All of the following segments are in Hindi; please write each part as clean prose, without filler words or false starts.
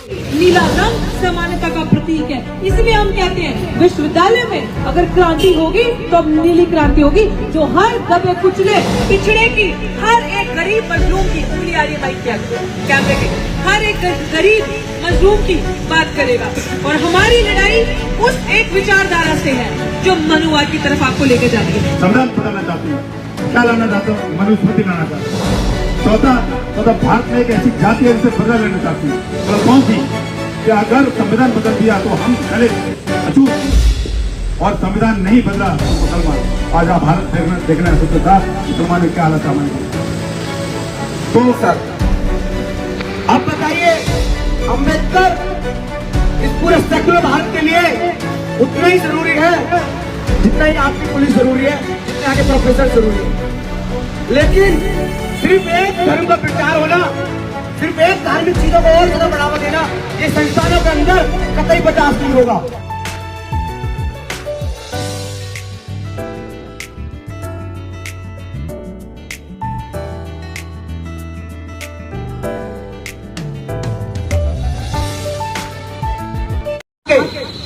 नीला रंग समानता का प्रतीक है, इसलिए हम कहते हैं विश्वविद्यालय में अगर क्रांति होगी तो अब नीली क्रांति होगी, जो हर दबे कुचले पिछड़े की, हर एक गरीब मजलूम की, उंगली आ रही है माइक कैमरे के, हर एक गरीब मजलूम की बात करेगा। और हमारी लड़ाई उस एक विचारधारा से है जो मनुवाद की तरफ आपको लेकर जाती है। संविधान बदलना चाहती हूँ, क्या लाना चाहता हूँ, मनुस्मृति लाना चाहता हूँ। चौथा भारत में एक ऐसी जाति है जिसे बदला लेना चाहती हूँ, और कौन सी, कि अगर संविधान बदल दिया तो हम दलित अछूत, और संविधान नहीं बदला तो मुसलमान। आज आप भारत देखना है सबसे था मुसलमान क्या हालत हमारी। तो सर अब बताइए, अम्बेडकर इस पूरे सेक्युलर भारत के लिए उतना ही जरूरी है जितना ही आपकी पुलिस जरूरी है, जितने आगे प्रोफेसर जरूरी है। लेकिन सिर्फ एक धर्म का प्रचार होना, सिर्फ एक धार्मिक चीजों को और ज्यादा बढ़ावा देना, ये संस्थानों के अंदर कतई बर्दाश्त नहीं होगा।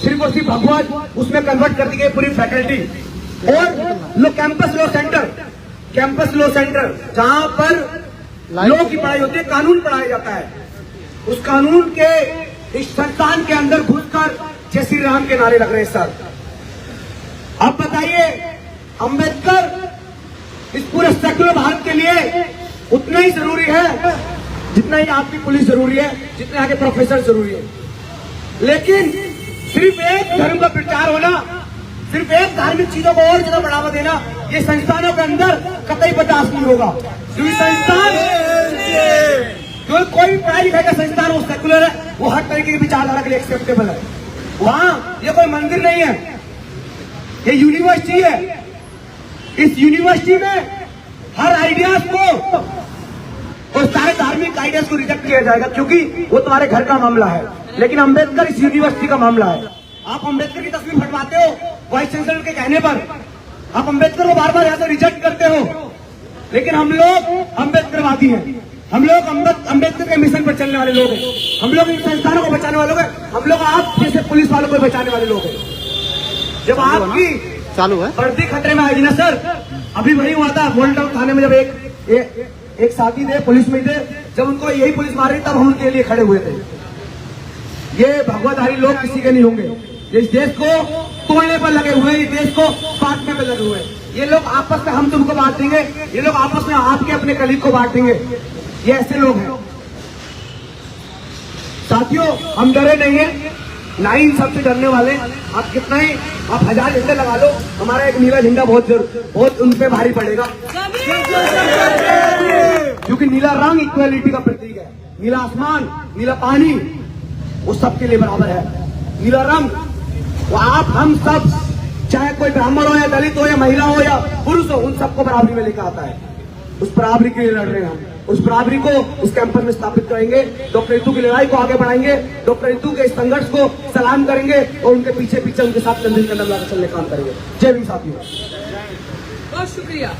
सिर्फ और सिर्फ भगवान उसमें कन्वर्ट कर दी गई पूरी फैकल्टी। और कैंपस लॉ सेंटर जहां पर लॉ की पढ़ाई होती है, कानून पढ़ाया जाता है, उस कानून के इस संस्थान के अंदर घुसकर जय श्री राम के नारे लग रहे हैं सर। अब बताइए, अम्बेडकर इस पूरे सेक्युलर भारत के लिए उतना ही जरूरी है जितना ही आपकी पुलिस जरूरी है, जितने आगे प्रोफेसर जरूरी है। लेकिन सिर्फ एक धर्म का प्रचार होना, सिर्फ एक धार्मिक चीजों को और ज्यादा बढ़ावा देना, ये संस्थानों के अंदर कतई बर्दाश्त नहीं होगा। क्योंकि संस्थान, जो कोई भी पढ़ाई लिखाई का संस्थान वो सेकुलर है, वो हर तरीके की विचारधारा के लिए एक्सेप्टेबल है। वहां ये कोई मंदिर नहीं है, ये यूनिवर्सिटी है। इस यूनिवर्सिटी में हर आइडियाज को और सारे धार्मिक आइडियाज को रिजेक्ट किया जाएगा, क्योंकि वो तुम्हारे घर का मामला है। लेकिन अम्बेडकर इस यूनिवर्सिटी का मामला है। आप अम्बेडकर की तस्वीर फटवाते हो वाइस चांसलर के कहने पर, आप अम्बेडकर को बार बार यहाँ से रिजेक्ट करते हो। लेकिन हम लोग अम्बेडकरवादी हैं, हम लोग अम्बेडकर के मिशन पर चलने वाले लोग हैं, हम लोग इन संस्थानों को बचाने वाले लोग हैं, हम लोग आप जैसे पुलिस वालों को बचाने वाले लोग हैं। जब आपकी चालू है वर्दी खतरे में आएगी ना सर, अभी वही हुआ था गोल्ड टाउन थाने में, जब एक साथी थे पुलिस में थे, जब उनको यही पुलिस मार रही तब हम उनके लिए खड़े हुए थे। ये भगवाधारी लोग किसी के नहीं होंगे, ये इस देश को तोड़ने पर लगे हुए, इस देश को बांटने पर लगे हुए। ये लोग आपस में हम तुमको बांट देंगे, ये लोग आपस में आपके अपने कलीग को बांट देंगे, ये ऐसे लोग हैं। साथियों, हम डरे नहीं है, ना ही इन सबसे डरने वाले। आप कितना ही आप 1000 झंडे लगा लो, हमारा एक नीला झंडा बहुत उन पे भारी पड़ेगा, क्योंकि नीला रंग इक्वालिटी का प्रतीक है। नीला आसमान, नीला पानी, वो सबके लिए बराबर है। नीला रंग, वो आप हम सब, चाहे कोई ब्राह्मण हो या दलित हो या महिला हो या पुरुष हो, उन सबको बराबरी में लेकर आता है। उस बराबरी के लिए लड़ रहे हैं हम, उस बराबरी को इस कैंपस में स्थापित करेंगे। डॉक्टर रितु की लड़ाई को आगे बढ़ाएंगे, डॉक्टर रितु के संघर्ष को सलाम करेंगे और उनके पीछे पीछे उनके साथ कंधे से कंधा मिलाकर चलने काम करेंगे। जय भीम साथियों। बहुत शुक्रिया।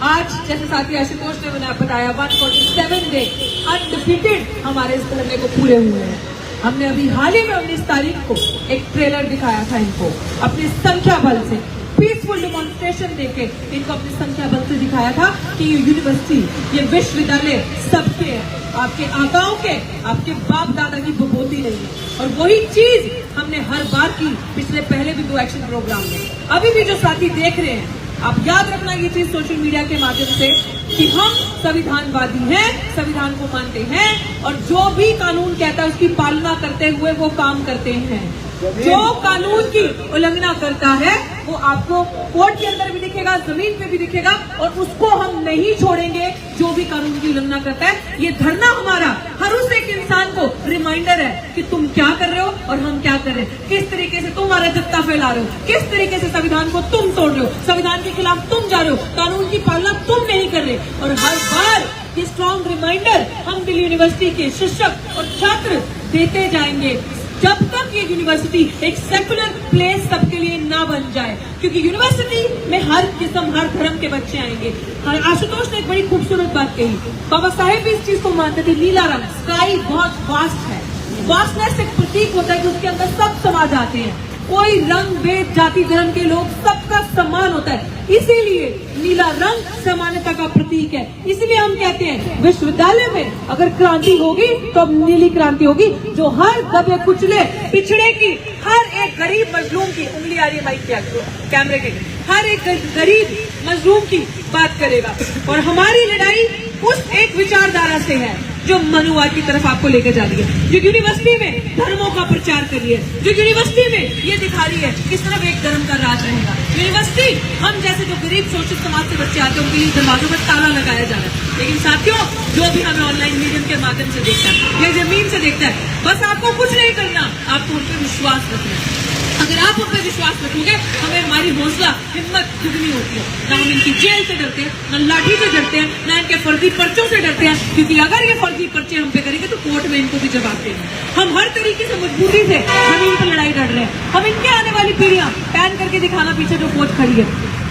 आज जैसे साथी आशुतोष ने बताया 147 डे अनडिफीटेड हमारे इस धरने को पूरे हुए हैं। हमने अभी हाल ही में 19 तारीख को एक ट्रेलर दिखाया था इनको, अपनी संख्या बल से पीसफुल डिमॉन्स्ट्रेशन देके इनको अपनी संख्या बल से दिखाया था कि ये यूनिवर्सिटी, ये विश्वविद्यालय सबके है, आपके आकाओं के, आपके बाप दादा की बबोती नहीं है। और वही चीज हमने हर बार की, पिछले पहले भी 2 एक्शन प्रोग्राम में। अभी भी जो साथी देख रहे हैं, आप याद रखना ये चीज सोशल मीडिया के माध्यम से कि हम संविधानवादी हैं, संविधान को मानते हैं और जो भी कानून कहता है उसकी पालना करते हुए वो काम करते हैं। जो कानून की उल्लंघना करता है वो आपको कोर्ट के अंदर भी दिखेगा, जमीन पे भी दिखेगा, और उसको हम नहीं छोड़ेंगे जो भी कानून की उल्लंघना करता है। ये धरना हमारा हर उस एक इंसान को रिमाइंडर है कि तुम क्या कर रहे हो और हम क्या कर रहे हैं, किस तरीके से तुम हमारा जत्था फैला रहे हो, किस तरीके से संविधान को तुम तोड़ रहे हो, संविधान के खिलाफ तुम जा रहे हो, कानून की पालना तुम नहीं कर रहे। और हर बार ये स्ट्रॉन्ग रिमाइंडर हम दिल्ली यूनिवर्सिटी के शिक्षक और छात्र देते जाएंगे जब तक ये यूनिवर्सिटी एक सेकुलर प्लेस सबके लिए ना बन जाए, क्योंकि यूनिवर्सिटी में हर किस्म, हर धर्म के बच्चे आएंगे। आशुतोष ने एक बड़ी खूबसूरत बात कही, बाबा साहेब भी इस चीज को मानते थे, नीला रंग, स्काई बहुत वास्ट है, वास्टनेस एक प्रतीक होता है कि उसके अंदर सब समा जाते हैं, कोई रंग भेद जाति धर्म के लोग सबका सम्मान होता है, इसीलिए नीला रंग समानता का प्रतीक है। इसलिए हम कहते हैं विश्वविद्यालय में अगर क्रांति होगी तो अब नीली क्रांति होगी, जो हर दबे कुचले पिछड़े की, हर एक गरीब मजलूम की, उंगली आ रही है माइक के कैमरे के, हर एक गरीब मजलूम की बात करेगा। और हमारी लड़ाई उस एक विचारधारा से है जो मनुवाद की तरफ आपको लेकर जा रही है, जो यूनिवर्सिटी में धर्मों का प्रचार कर रही है, जो यूनिवर्सिटी में ये दिखा रही है किस तरफ एक धर्म का राज रहेगा। यूनिवर्सिटी हम जैसे जो गरीब शोषित समाज से बच्चे आते हैं उनके लिए दरवाजों पर ताला लगाया जा रहा है। लेकिन साथियों, जो भी हमें ऑनलाइन मीडियम के माध्यम से देखता है या जमीन से देखता है, बस आपको कुछ नहीं करना, आपको उन पर विश्वास रखना है। अगर आप उन पर विश्वास रखोगे, हमें हमारी हौसला हिम्मत दुगनी होती है। ना हम इनकी जेल से डरते हैं, ना लाठी से डरते हैं, ना इनके फर्जी पर्चों से डरते हैं, क्योंकि अगर ये फर्जी पर्चे हम पे करेंगे तो कोर्ट में इनको भी जवाब देंगे। हम हर तरीके से मजबूरी से जमीन पर लड़ाई लड़ रहे हैं। हम इनके आने वाली पीढ़ियां, पैन करके दिखाना पीछे जो फौज खड़ी है,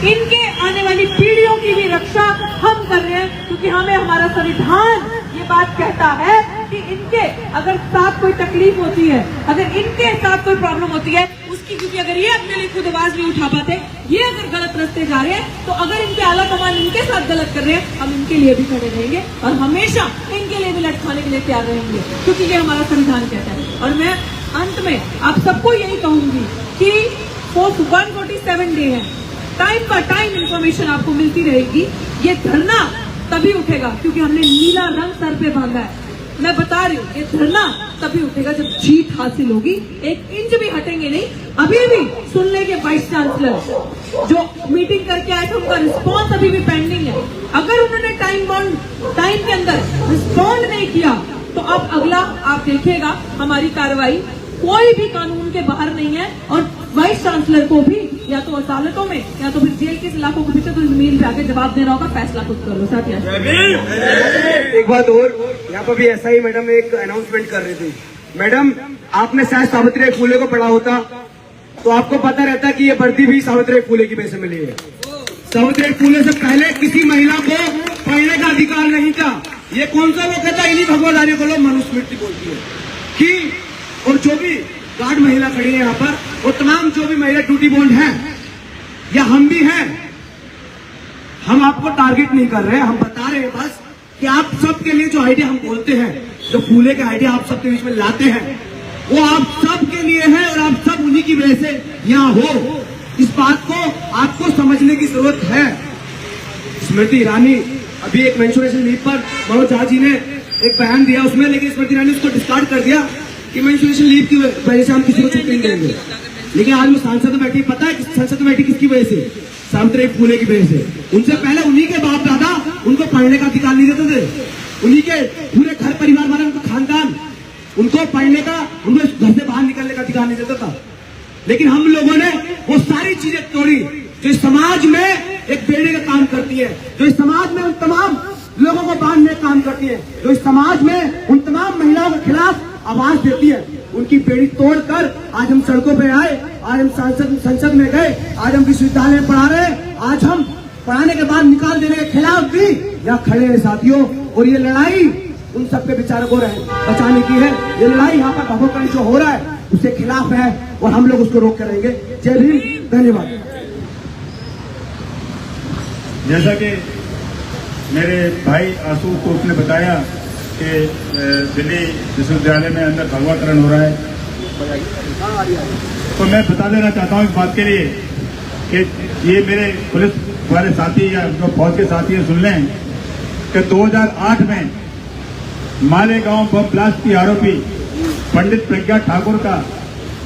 इनके आने वाली पीढ़ियों की भी रक्षा हम कर रहे हैं, क्योंकि हमें हमारा संविधान ये बात कहता है कि इनके अगर साथ कोई तकलीफ होती है, अगर इनके साथ कोई प्रॉब्लम होती है उसकी, क्योंकि अगर ये अपने लिए खुद आवाज नहीं उठा पाते, ये अगर गलत रास्ते जा रहे हैं, तो अगर इनके आला कमान इनके साथ गलत कर रहे हैं, हम इनके लिए भी खड़े रहेंगे और हमेशा इनके लिए भी लटकाने के लिए तैयार रहेंगे, क्योंकि ये हमारा संविधान कहता है। और मैं अंत में आप सबको यही कहूंगी कि 147 डे है, टाइम इंफॉर्मेशन आपको मिलती रहेगी। ये धरना तभी उठेगा क्योंकि हमने नीला रंग सर पे बांधा है। मैं बता रही हूँ, ये धरना तभी उठेगा जब जीत हासिल होगी। 1 इंच भी हटेंगे नहीं। अभी भी सुन ले के वाइस चांसलर जो मीटिंग करके आए थे, उनका रिस्पॉन्स अभी भी पेंडिंग है। अगर उन्होंने टाइम के अंदर रिस्पॉन्ड नहीं किया तो अब अगला आप देखिएगा हमारी कार्रवाई कोई भी कानून के बाहर नहीं है। और वाइस चांसलर को भी या तो अदालतों में या तो फिर जेल के इलाकों के पीछे तो जमीन पे आके जवाब देना होगा, फैसला खुद कर लो। साथ एक बात और, यहाँ पर भी ऐसा ही मैडम एक अनाउंसमेंट कर रही थी। मैडम, आपने शायद सावित्री फूले को पढ़ा होता तो आपको पता रहता कि ये वर्दी भी सावित्री फूले की वजह से मिली है। सावित्री फूले से पहले किसी महिला को पढ़ने का अधिकार नहीं था। ये कौन सा वो कहता, इन्हीं भगवदारी को लोग मनुस्मृति बोलती है कि, और जो भी गार्ड महिला खड़ी है यहाँ पर, वो तमाम जो भी महिला ड्यूटी बॉन्ड हैं या हम भी हैं, हम आपको टारगेट नहीं कर रहे हैं, हम बता रहे हैं बस कि आप सबके लिए जो आइडिया हम बोलते हैं, जो फूले के आइडिया आप सबके बीच में लाते हैं, वो आप सबके लिए है और आप सब उन्हीं की वजह से यहाँ हो। इस बात को आपको समझने की जरूरत है। स्मृति ईरानी अभी एक मेंस्ट्रुएशन लीव पर मनोज झा जी ने एक बयान दिया उसमें, लेकिन स्मृति ईरानी उसको डिस्कार्ड कर दिया कि मेंस्ट्रुएशन लीव की वजह से हम किसी को छुट्टी नहीं देंगे। लेकिन आज मैं संसद में बैठी, पता है संसद में बैठी किसकी वजह से? सावित्री फूले की वजह से। उनसे पहले उन्हीं के बाप दादा उनको पढ़ने का अधिकार नहीं देते थे, उन्हीं के पूरे घर परिवार वाले, उनका खानदान उनको पढ़ने का, उनको घर से बाहर निकलने का अधिकार नहीं देता था। लेकिन हम लोगों ने वो सारी चीजें तोड़ी जो समाज में एक बेड़े का काम करती है, जो समाज में उन तमाम लोगों को बांधने का काम करती है, जो समाज में उन तमाम महिलाओं के खिलाफ आवाज देती है। उनकी बेड़ी तोड़कर आज हम सड़कों पे आए, आज हम संसद में गए, आज हम विश्वविद्यालय में पढ़ा रहे, आज हम पढ़ाने के बाद निकाल देने के खिलाफ भी यहाँ खड़े हैं साथियों। और ये लड़ाई उन सबके बेचारों को बचाने की है। ये लड़ाई यहाँ पर भगोकड़ी जो हो रहा है उसके खिलाफ है और हम लोग उसको रोक कर रहेंगे। जय भीम, धन्यवाद। जैसा कि मेरे भाई आशुतोष ने बताया कि दिल्ली विश्वविद्यालय में अंदर भगवाकरण हो रहा है, तो मैं बता देना चाहता हूँ इस बात के लिए कि ये मेरे पुलिस वाले साथी या जो फौज के साथी हैं सुन लें कि 2008 में मालेगांव बम ब्लास्ट की आरोपी पंडित प्रज्ञा ठाकुर का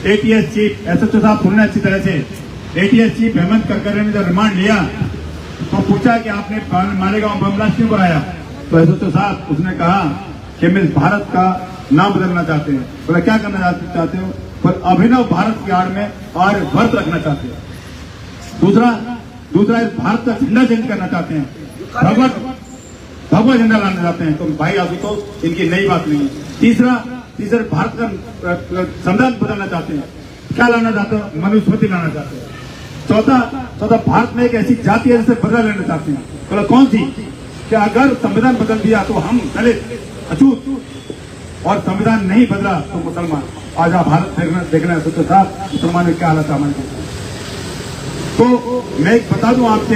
एटीएस चीफ एसएचओ साहब सुनने अच्छी तरह से, एटीएस चीफ हेमंत करकरे ने जब रिमांड लिया तो पूछा कि आपने मालेगांव बम ब्लास्ट क्यों कराया, तो एसएचओ साहब उसने कहा कि मैं भारत का नाम बदलना चाहते हैं। बोला क्या करना चाहते हो? पर अभिनव भारत की आड़ में आर्यवर्त रखना चाहते हैं। दूसरा इस भारत का झंडा चेंज करना चाहते हैं, भगवा झंडा लाना चाहते हैं। तो भाई आशुतोष इनकी नई बात नहीं है। तीसरा भारत का संविधान बदलना चाहते हैं। क्या लाना चाहते हो? मनुस्मृति लाना चाहते हैं। चौथा भारत में एक ऐसी जाति है जिससे बदला लेना चाहते हैं। बोला कौन सी? कि अगर संविधान बदल दिया तो हम दलित, अछूत, और संविधान नहीं बदला तो मुसलमान आज आप भारत देखना सोचो साहब मुसलमान में क्या हालत है हमारे। तो मैं एक बता दूं आपसे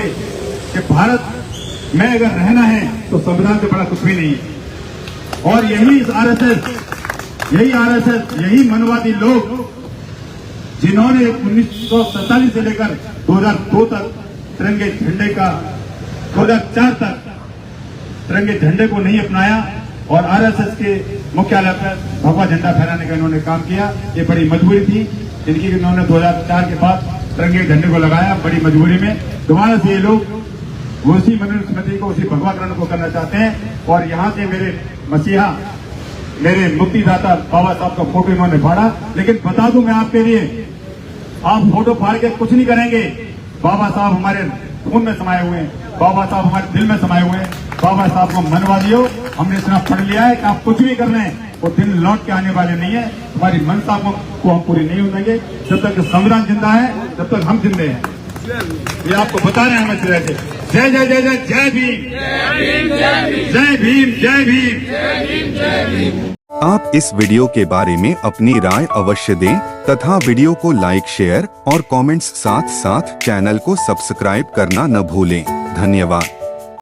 कि भारत में अगर रहना है तो संविधान से बड़ा कुछ भी नहीं है। और यही आरएसएस यही मनवादी लोग जिन्होंने 1947 से लेकर 2002 तक तिरंगे झंडे का 2004 तक तिरंगे झंडे को नहीं अपनाया और आरएसएस के मुख्यालय पर भगवा झंडा फहराने का इन्होंने काम किया। ये बड़ी मजबूरी थी जिनकी इन्होंने 2004 के बाद तिरंगे झंडे को लगाया। बड़ी मजबूरी में दोबारा से ये लोग उसी मनुस्मृति को उसी भगवाकरण को करना चाहते हैं। और यहाँ से मेरे मसीहा मेरे मुक्तिदाता बाबा साहब का फोटो इन्होंने फाड़ा। लेकिन बता दूं मैं आपके लिए, आप फोटो फाड़ के कुछ नहीं करेंगे। बाबा साहब हमारे खून में समाये हुए हैं, बाबा साहब हमारे दिल में समाये हुए हैं। बाबा साहब को मनवादियों हमने इतना पढ़ लिया है कि आप कुछ भी कर लें वो दिन लौट के आने वाले नहीं है। हमारी मनसा को हम पूरी नहीं होंगे जब तक संविधान जिंदा है, जब तक हम जिंदे हैं। ये आपको बता रहे हैं हम अच्छी तरह से। जय जय जय जय जय भीम, जय भीम, जय भीम। आप इस वीडियो के बारे में अपनी राय अवश्य दें तथा वीडियो को लाइक, शेयर और कमेंट्स साथ साथ चैनल को सब्सक्राइब करना न भूलें। धन्यवाद।